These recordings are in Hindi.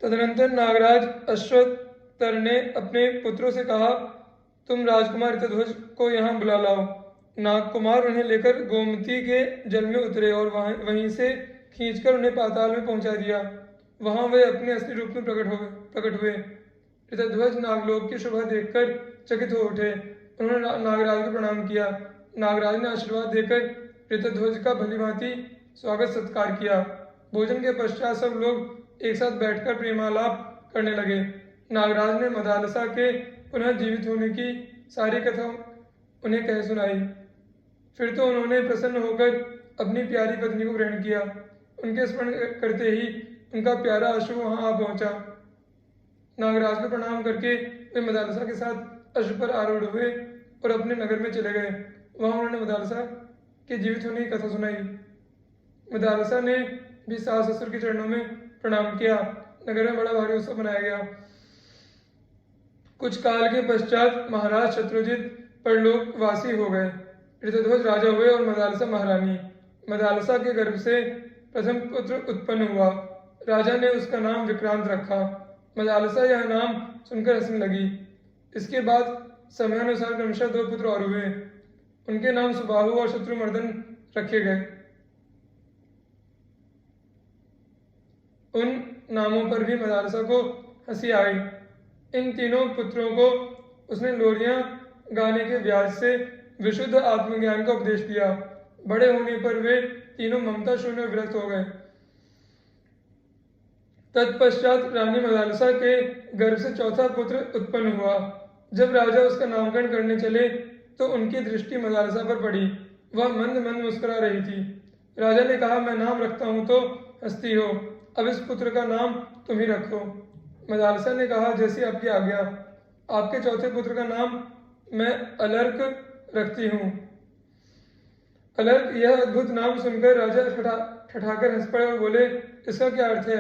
तदनंतर नागराज अश्वत्थर ने अपने पुत्रों से कहा, तुम राजकुमार ऋतध्वज को यहाँ बुला लाओ। नागकुमार उन्हें लेकर गोमती के जल में उतरे और वहीं से खींचकर उन्हें पाताल में पहुंचा दिया। वहां वे अपने असली रूप में प्रकट हुए। ऋतध्वज नागलोक की शोभा देखकर चकित हो उठे। उन्होंने नागराज को प्रणाम किया। नागराज ने आशीर्वाद देकर ऋतध्वज का भलीभांति स्वागत सत्कार किया। भोजन के पश्चात सब लोग एक साथ बैठकर प्रेमालाप करने लगे। नागराज ने मदालसा के पुनः जीवित होने की सारी कथा उन्हें कह सुनाई। फिर तो उन्होंने प्रसन्न होकर अपनी प्यारी पत्नी को ग्रहण किया। उनके स्मरण करते ही उनका प्यारा अश्व वहां आ पहुंचा। नागराज को प्रणाम करके वे मदालसा के साथ अश्व पर आरूढ़ हुए और अपने नगर में चले गए। वहां उन्होंने मदालसा के जीवित होने की कथा सुनाई। मदालसा ने भी सास ससुर के चरणों में प्रणाम किया। नगर में बड़ा भारी उत्सव मनाया गया। कुछ काल के पश्चात महाराज शत्रुजित परलोकवासी हो गए। ऋतध्वज राजा हुए और मदालसा महारानी। मदालसा के गर्भ से प्रथम पुत्र उत्पन्न हुआ। राजा ने उसका नाम विक्रांत रखा। मदालसा यह नाम सुनकर हंसने लगी। इसके बाद समयानुसार क्रमशः 2 पुत्र और हुए। उनके नाम सुबाहु और शत्रुमर्दन रखे गए। उन नामों पर भी मदालसा को हंसी आई। इन तीनों पुत्रों को उसने लोरियां गाने के व्याज से विशुद्ध आत्मज्ञान का उपदेश दिया। बड़े होने पर वे तीनों ममता शून्य और विरक्त हो गए। तत्पश्चात रानी मदालसा के गर्भ से चौथा पुत्र उत्पन्न हुआ। जब राजा उसका नामकरण करने चले तो उनकी दृष्टि मदालसा पर पड़ी। वह मंद मंद मुस्कुरा रही थी। राजा ने कहा, मैं नाम रखता हूं तो हंसती हो, अब इस पुत्र का नाम तुम ही रखो। मदालसा ने कहा, जैसी आपकी आज्ञा। आपके चौथे पुत्र का नाम मैं अलर्क रखती हूँ। अलर्क, यह अद्भुत नाम सुनकर राजा ठठाकर हंस पड़े और बोले, इसका क्या अर्थ है?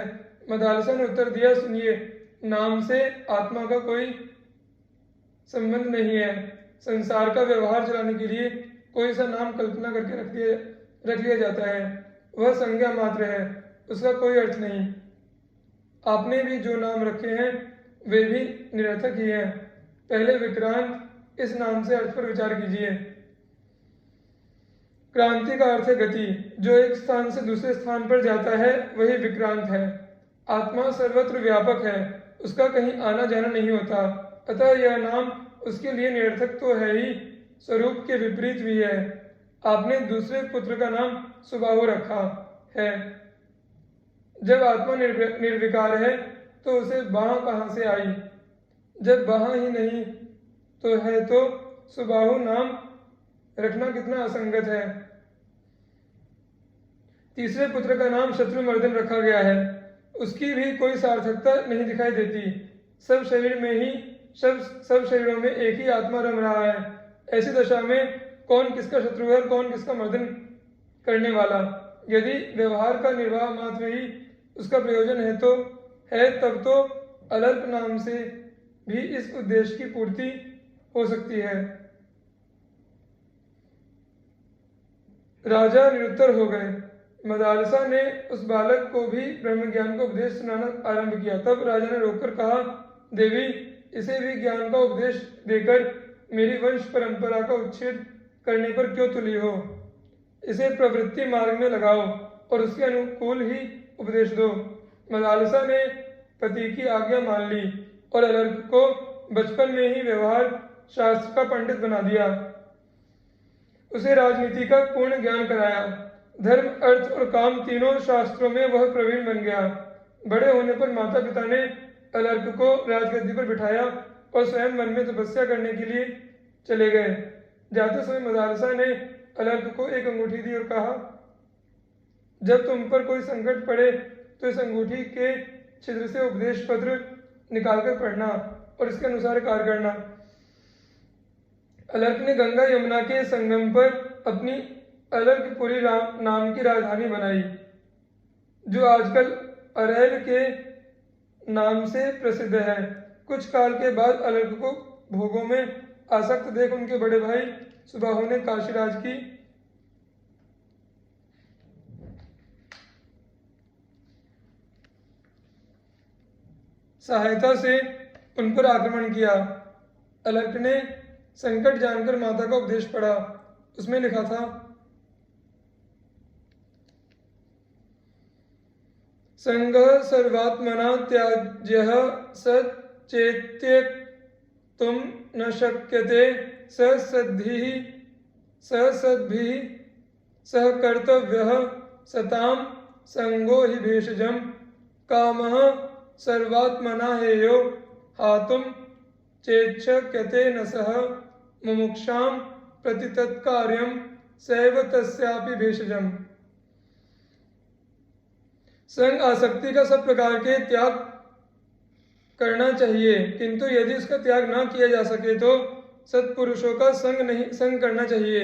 मदालसा ने उत्तर दिया, सुनिए, नाम से आत्मा का कोई संबंध नहीं है। संसार का व्यवहार चलाने के लिए कोई सा नाम कल्पना करके रख लिया जाता है। वह संज्ञा मात्र है, उसका कोई अर्थ नहीं। आपने भी जो नाम रखे हैं वे भी निरर्थक ही हैं। पहले विक्रांत इस नाम से अर्थ पर विचार कीजिए। क्रांति का अर्थ है गति। जो एक स्थान से दूसरे स्थान पर जाता है वही विक्रांत है। आत्मा सर्वत्र व्यापक है, उसका कहीं आना जाना नहीं होता। अतः यह नाम उसके लिए निरर्थक तो है ही, स्वरूप के विपरीत भी है। आपने दूसरे पुत्र का नाम सुबाहु रखा है। जब आत्मा निर्विकार है तो उसे बाह कहां से आई? जब बाह ही नहीं तो है तो सुबाहु नाम रखना कितना असंगत है। तीसरे पुत्र का नाम शत्रुमर्दन रखा गया है। उसकी भी कोई सार्थकता नहीं दिखाई देती। सब शरीरों में एक ही आत्मा रम रहा है। ऐसी दशा में कौन किसका शत्रु है, कौन किसका मर्दन करने वाला? यदि व्यवहार का निर्वाह मात्र ही उसका प्रयोजन है तब तो अलर्क नाम से भी इस उद्देश्य की पूर्ति हो सकती है। राजा निरुत्तर हो गए। मदालसा ने उस बालक को भी ब्रह्म ज्ञान का उपदेश सुनाना आरंभ किया। तब राजा ने रोककर कहा, देवी, इसे भी ज्ञान का उपदेश देकर मेरी वंश परंपरा का उच्छेद करने पर क्यों तुली हो? इसे प्रवृत्ति मार्ग में लगाओ और उसके अनुकूल ही उपदेश दो। मदालसा ने पति की आज्ञा मान ली और अलर्क को बचपन में ही व्यवहार शास्त्र का पंडित बना दिया। उसे राजनीति का पूर्ण ज्ञान कराया। धर्म, अर्थ और काम तीनों शास्त्रों में वह प्रवीण बन गया। बड़े होने पर माता पिता ने अलर्क को राजगद्दी पर बिठाया और स्वयं वन में तपस्या करने के लिए चले गए। जाते समय मदालसा ने अलर्क को एक अंगूठी दी और कहा, जब तुम पर कोई संकट पड़े तो इस अंगूठी के छिद्र से उपदेश पत्र निकालकर पढ़ना और इसके अनुसार कार्य करना। अलर्क ने गंगा यमुना के संगम पर अपनी अलर्कपुरी नाम की राजधानी बनाई, जो आजकल अरैल के नाम से प्रसिद्ध है। कुछ काल के बाद अलर्क को भोगों में आसक्त देख उनके बड़े भाई सुबाहु ने काशीराज की सहायता से उन पर आक्रमण किया। अलर्क ने संकट जानकर माता का उपदेश पढ़ा। उसमें लिखा था, संगः सर्वात्मना त्याज्यः सचेत्यक्तुं न शक्यते सद्भिः सह कर्तव्यः सतां संगो हि भेषजम् कामः सर्वात्मना हेयो हातुं चेच्छक्यते न सह मुमुक्षां प्रति तत्कार्यं सैव तस्यापि भेषजम्। संग आसक्ति का सब प्रकार के त्याग करना चाहिए, किंतु यदि उसका त्याग न किया जा सके तो सत्पुरुषों का संग करना चाहिए,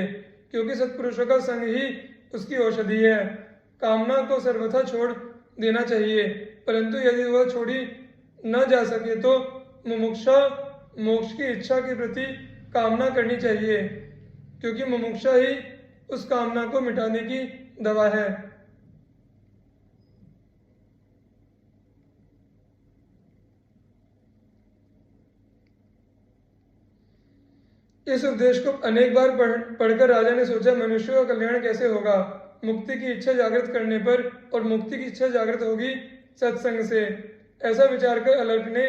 क्योंकि सत्पुरुषों का संग ही उसकी औषधि है। कामना को सर्वथा छोड़ देना चाहिए, परंतु यदि वह छोड़ी न जा सके तो मुमुक्षा मोक्ष की इच्छा के प्रति कामना करनी चाहिए, क्योंकि मुमुक्षा ही उस कामना को मिटाने की दवा है। इस उपदेश को अनेक बार पढ़कर राजा ने सोचा, मनुष्य का कल्याण कैसे होगा। मुक्ति की इच्छा जागृत करने पर, और मुक्ति की इच्छा जागृत होगी सत्संग से। ऐसा विचार कर अलर्क ने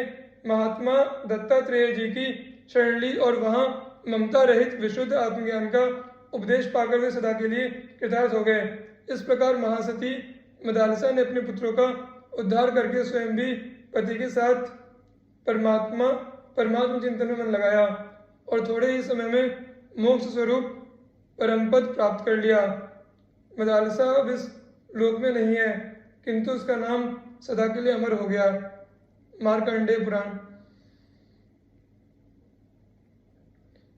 महात्मा दत्तात्रेय जी की शरण ली और वहां ममता रहित विशुद्ध आत्मज्ञान का उपदेश पाकर वे सदा के लिए कृतार्थ हो गए। इस प्रकार महासती मदालसा ने अपने पुत्रों का उद्धार करके स्वयं भी पति के साथ परमात्मा चिंतन में मन लगाया और थोड़े ही समय में मोक्ष स्वरूप परमपद प्राप्त कर लिया। मदालसा अब इस लोक में नहीं है, किंतु उसका नाम सदा के लिए अमर हो गया। मार्कंडेय पुराण।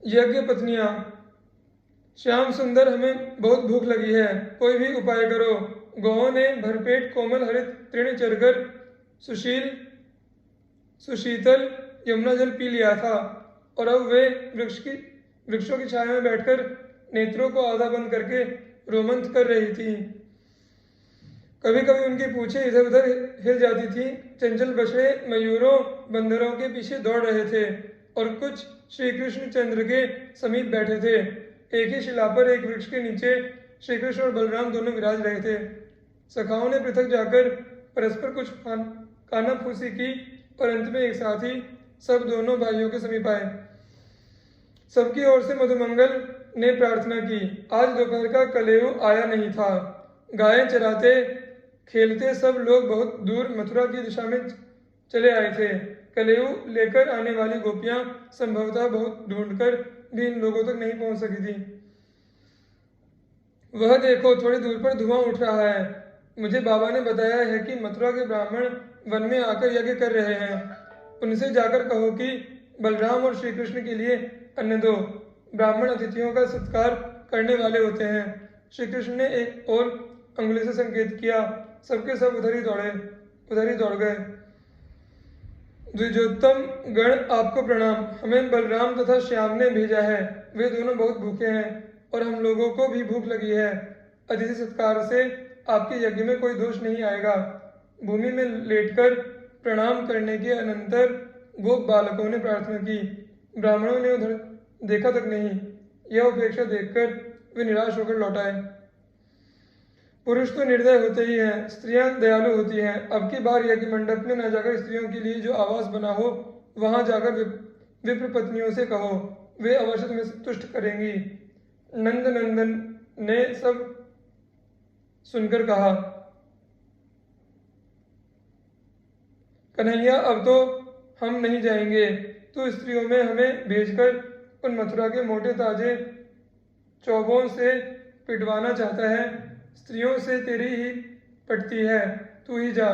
यज्ञ पत्नियां। श्याम सुंदर, हमें बहुत भूख लगी है, कोई भी उपाय करो। गौओं ने भरपेट कोमल हरित तृण चरकर सुशीतल यमुना जल पी लिया था और अब वे वृक्षों की छाया में बैठकर नेत्रों को आधा बंद करके रोमंथ कर रही थी। कभी कभी उनकी पूंछें इधर उधर हिल जाती थी। चंचल बछड़े मयूरों बंदरों के पीछे दौड़ रहे थे और कुछ श्री कृष्ण चंद्र के समीप बैठे थे। एक ही शिला पर एक वृक्ष के नीचे श्री कृष्ण और बलराम दोनों विराज रहे थे। सखाओं ने पृथक जाकर परस्पर कुछ कानाफूसी की और अंत में एक साथ ही सब दोनों भाइयों के समीप आए। सबकी ओर से मधुमंगल ने प्रार्थना की। आज दोपहर का कलेऊ आया नहीं था। गायें चराते खेलते सब लोग बहुत दूर मथुरा की दिशा में चले आए थे। कलेऊ लेकर आने वाली गोपियां संभवतः बहुत ढूंढकर भी इन लोगों तक नहीं पहुंच सकी थी। वह देखो, थोड़ी दूर पर धुआं उठ रहा है। मुझे बाबा ने बताया है कि मथुरा के ब्राह्मण वन में आकर यज्ञ कर रहे हैं। उनसे जाकर कहो कि बलराम और श्री कृष्ण के लिए अन्न दो। ब्राह्मण अतिथियों का सत्कार करने वाले होते हैं। श्री कृष्ण ने एक और अंगुली से संकेत किया। सबके सब उधर ही दौड़ गए। द्विजोत्तम गण, आपको प्रणाम। हमें बलराम तथा श्याम ने भेजा है। वे दोनों बहुत भूखे हैं और हम लोगों को भी भूख लगी है। अतिथि सत्कार से आपके यज्ञ में कोई दोष नहीं आएगा। भूमि में लेटकर प्रणाम करने के अनंतर गोप बालकों ने प्रार्थना की। ब्राह्मणों ने उधर देखा तक नहीं। यह उपेक्षा देखकर वे निराश होकर लौट आए। पुरुष तो निर्दय होते ही हैं, स्त्रियां दयालु होती हैं। अब की बार यज्ञ मंडप में न जाकर स्त्रियों के लिए जो आवास बना हो वहां जाकर विप्र पत्नियों से कहो, वे अवश्य तुम्हें तुष्ट करेंगी। नंद नंदन ने सब सुनकर कहा, कन्हैया, अब तो हम नहीं जाएंगे। तू स्त्रियों में हमें भेजकर उन मथुरा के मोटे ताजे चौबों से पिटवाना चाहता है। स्त्रियों से तेरी ही पटती है, तू ही जा।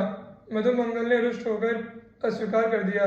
मधुमंगल ने रुष्ट होकर अस्वीकार कर दिया।